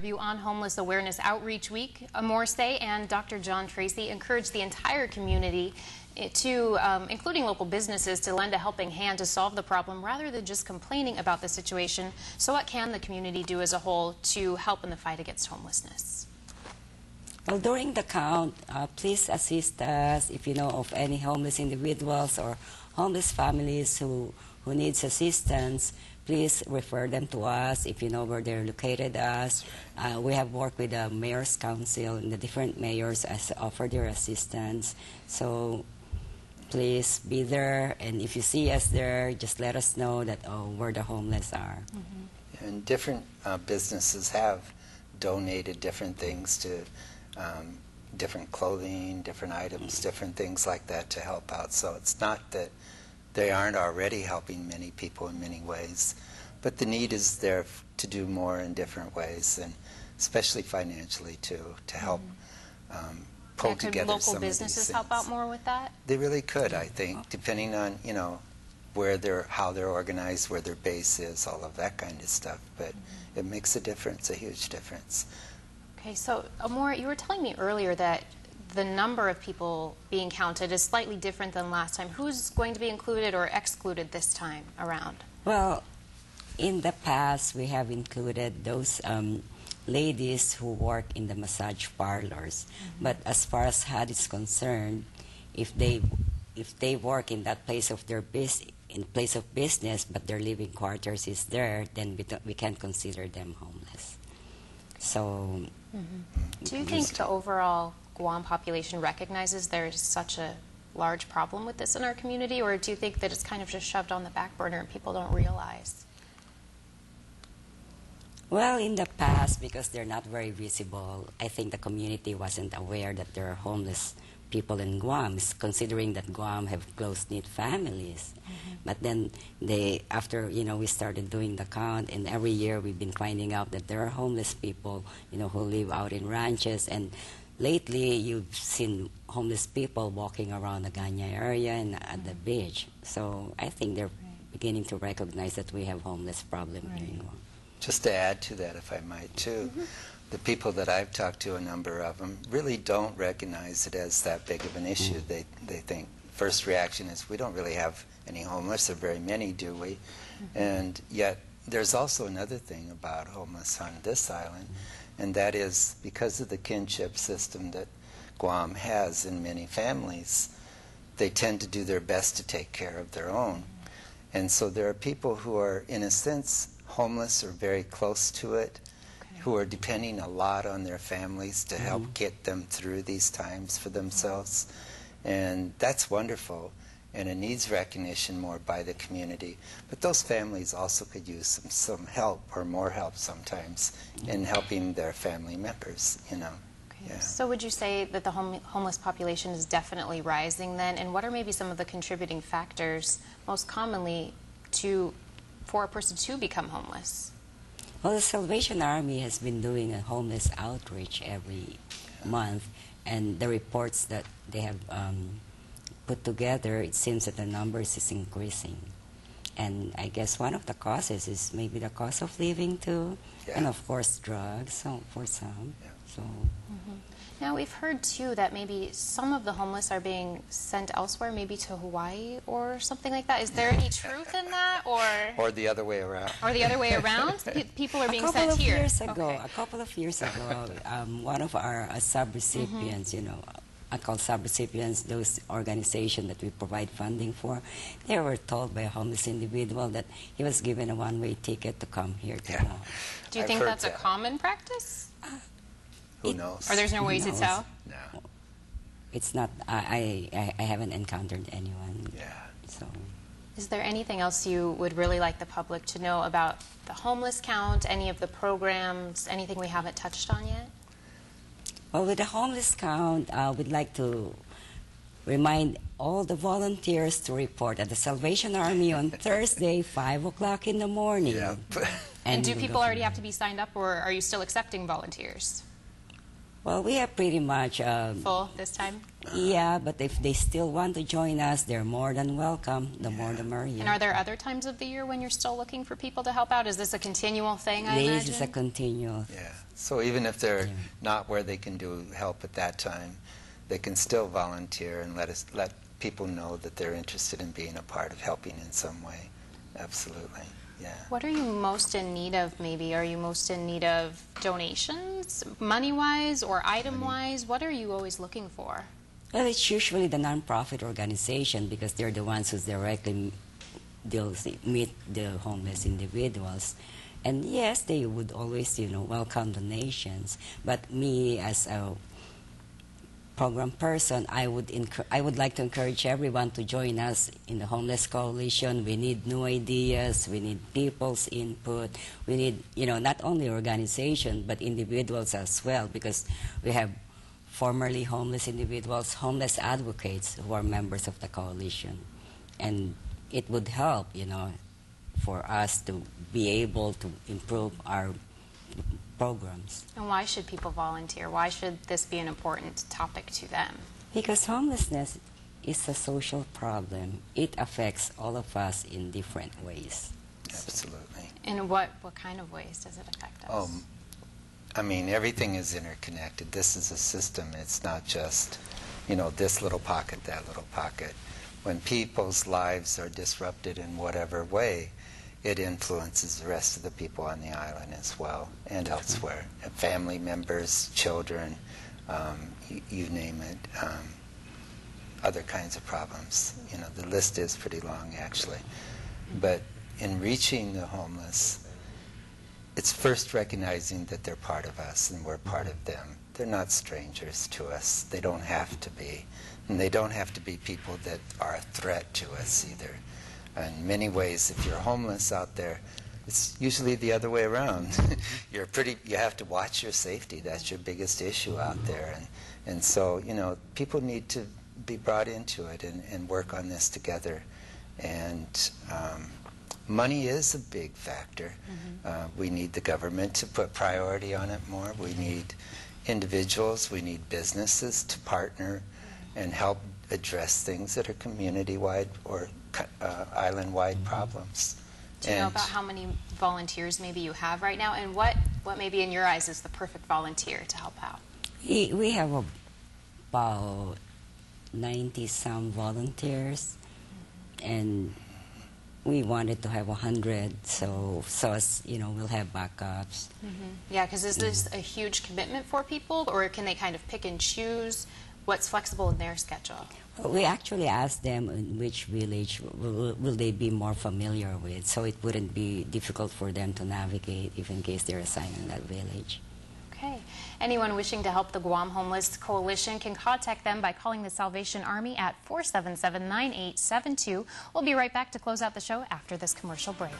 interview on Homeless Awareness Outreach Week. Morse Day and Dr. John Tracy encouraged the entire community to, including local businesses, to lend a helping hand to solve the problem rather than just complaining about the situation. So what can the community do as a whole to help in the fight against homelessness? Well, during the count, please assist us if you know of any homeless individuals or homeless families who needs assistance. Please refer them to us if you know where they're located. We have worked with the Mayor's Council and the different mayors as offer their assistance. So please be there, and if you see us there, just let us know that where the homeless are. Mm-hmm. And different businesses have donated different things to different clothing, different items, different things like that to help out. So it's not that they aren't already helping many people in many ways, but the need is there to do more in different ways, and especially financially too, to help pull together local some businesses of these help out more with that? They really could, I think, depending on how they're organized, where their base is, all of that kind of stuff. But it makes a difference, a huge difference. Okay, so Amor, you were telling me earlier that the number of people being counted is slightly different than last time. Who's going to be included or excluded this time around? Well, in the past, we have included those ladies who work in the massage parlors. But as far as HUD is concerned, if they work in that place of their place of business, but their living quarters is there, then we can't consider them homeless. So, do you think the overall Guam population recognizes there's such a large problem with this in our community, or do you think that it's kind of just shoved on the back burner and people don't realize? Well, in the past, because they're not very visible, I think the community wasn't aware that there are homeless people in Guam, considering that Guam have close-knit families. But then after we started doing the count, and every year we've been finding out that there are homeless people, who live out in ranches. And lately, you've seen homeless people walking around the Ganya area and at the beach. So I think they're beginning to recognize that we have homeless problem here in Guam. Just to add to that, if I might, too, the people that I've talked to, a number of them, really don't recognize it as that big of an issue. They think, first reaction is, we don't really have any homeless, or very many, do we? And yet, there's also another thing about homeless on this island, and that is because of the kinship system that Guam has in many families, they tend to do their best to take care of their own. And so there are people who are, in a sense, homeless or very close to it, who are depending a lot on their families to help get them through these times for themselves. And that's wonderful, and it needs recognition more by the community. But those families also could use some help, or more help sometimes, in helping their family members, Okay. Yeah. So would you say that the homeless population is definitely rising then? And what are maybe some of the contributing factors most commonly for a person to become homeless? Well, the Salvation Army has been doing a homeless outreach every month, and the reports that they have put together, it seems that the numbers is increasing. And I guess one of the causes is maybe the cost of living too, and of course drugs for some. So. Now we've heard too that maybe some of the homeless are being sent elsewhere, maybe to Hawaii or something like that. Is there any truth in that, or the other way around? Or the other way around? People are being sent here. A couple of years ago, one of our sub-recipients, I call sub-recipients those organizations that we provide funding for, they were told by a homeless individual that he was given a one-way ticket to come here to Guam. Do you think that's a common practice? Who knows? Or there's no way to tell? No. It's not, I haven't encountered anyone. Yeah. So. Is there anything else you would really like the public to know about the homeless count, any of the programs, anything we haven't touched on yet? Well, with the homeless count, we'd like to remind all the volunteers to report at the Salvation Army on Thursday, 5 o'clock in the morning. Yep. And do people already have to be signed up, or are you still accepting volunteers? Well, we have pretty much... Full this time? Yeah, but if they still want to join us, they're more than welcome. The more the merrier. And are there other times of the year when you're still looking for people to help out? Is this a continual thing, I imagine? This is a continual. Yeah. So even if they're not where they can do help at that time, they can still volunteer and let people know that they're interested in being a part of helping in some way. Absolutely. Yeah. What are you most in need of, maybe? Are you most in need of donations, money-wise or item-wise? What are you always looking for? Well, it's usually the nonprofit organization because they're the ones who directly meet the homeless individuals. And yes, they would always, welcome donations. But me, as a program person, I would like to encourage everyone to join us in the Homeless Coalition. We need new ideas. We need people's input. We need, not only organization, but individuals as well, because we have formerly homeless individuals, homeless advocates who are members of the coalition. And it would help, for us to be able to improve our programs. And why should people volunteer? Why should this be an important topic to them? Because homelessness is a social problem. It affects all of us in different ways. Absolutely. In what kind of ways does it affect us? I mean, everything is interconnected. This is a system. It's not just, this little pocket, that little pocket. When people's lives are disrupted in whatever way, it influences the rest of the people on the island as well and elsewhere. Family members, children, you name it, other kinds of problems. The list is pretty long, actually. But in reaching the homeless, it's first recognizing that they're part of us and we're part of them. They're not strangers to us. They don't have to be. And they don't have to be people that are a threat to us either. In many ways, if you're homeless out there, it's usually the other way around. You have to watch your safety. That's your biggest issue out there. And so, people need to be brought into it and work on this together. And money is a big factor. We need the government to put priority on it more. We need individuals, we need businesses to partner and help address things that are community-wide or island-wide problems. Do you know about how many volunteers maybe you have right now, and what maybe in your eyes is the perfect volunteer to help out? We have about 90-some volunteers, and we wanted to have 100, so as we'll have backups. Yeah, because is this a huge commitment for people, or can they kind of pick and choose what's flexible in their schedule? We actually asked them in which village will they be more familiar with, so it wouldn't be difficult for them to navigate if in case they're assigned in that village. Okay. Anyone wishing to help the Guam Homeless Coalition can contact them by calling the Salvation Army at 477-9872. We'll be right back to close out the show after this commercial break.